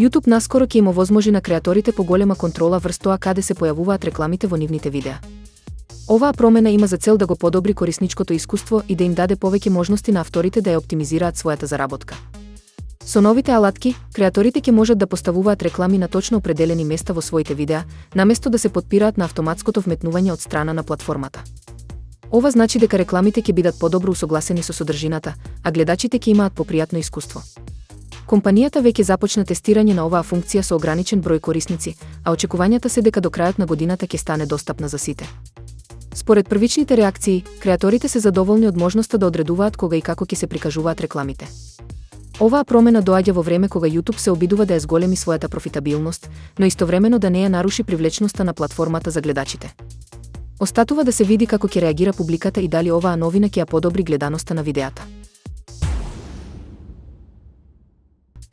YouTube наскоро ќе им овозможи на креаторите поголема контрола врз тоа каде се појавуваат рекламите во нивните видеа. Оваа промена има за цел да го подобри корисничкото искуство и да им даде повеќе можности на авторите да ја оптимизираат својата заработка. Со новите алатки, креаторите ќе можат да поставуваат реклами на точно определени места во своите видеа, наместо да се потпираат на автоматското вметнување од страна на платформата. Ова значи дека рекламите ќе бидат подобро усогласени со содржината, а гледачите ќе имаат попријатно искуство. Компанијата веќе започна тестирање на оваа функција со ограничен број корисници, а очекувањата се дека до крајот на годината ќе стане достапна за сите. Според првичните реакции, креаторите се задоволни од можноста да одредуваат кога и како ќе се прикажуваат рекламите. Оваа промена доаѓа во време кога YouTube се обидува да ја зголеми својата профитабилност, но истовремено да не ја наруши привлечноста на платформата за гледачите. Остатува да се види како ќе реагира публиката и дали оваа новина ќе ја подобри гледаноста на видеата.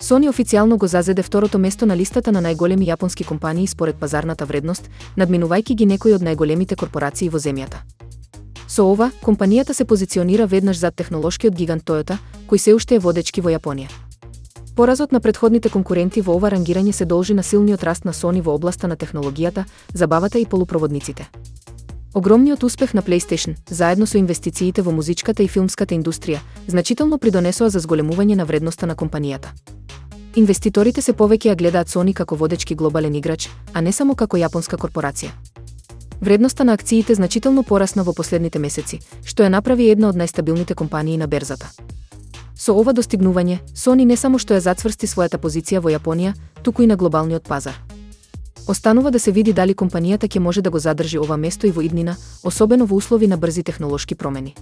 Sony официјално го зазеде второто место на листата на најголеми јапонски компании според пазарната вредност, надминувајќи ги некои од најголемите корпорации во земјата. Со ова, компанијата се позиционира веднаш зад технолошкиот гигант Toyota, кој се уште е водечки во Јапонија. Поразот на претходните конкуренти во ова рангирање се должи на силниот раст на Sony во областа на технологијата, забавата и полупроводниците. Огромниот успех на PlayStation, заедно со инвестициите во музичката и филмската индустрија, значително придонесоа за зголемување на вредноста на компанијата. Инвеститорите се повеќе ја гледаат Sony како водечки глобален играч, а не само како јапонска корпорација. Вредноста на акциите значително порасна во последните месеци, што ја направи една од најстабилните компании на берзата. Со ова достигнување, Sony не само што ја зацврсти својата позиција во Јапонија, туку и на глобалниот пазар. Останува да се види дали компанијата ќе може да го задржи ова место и во иднина, особено во услови на брзи технолошки промени.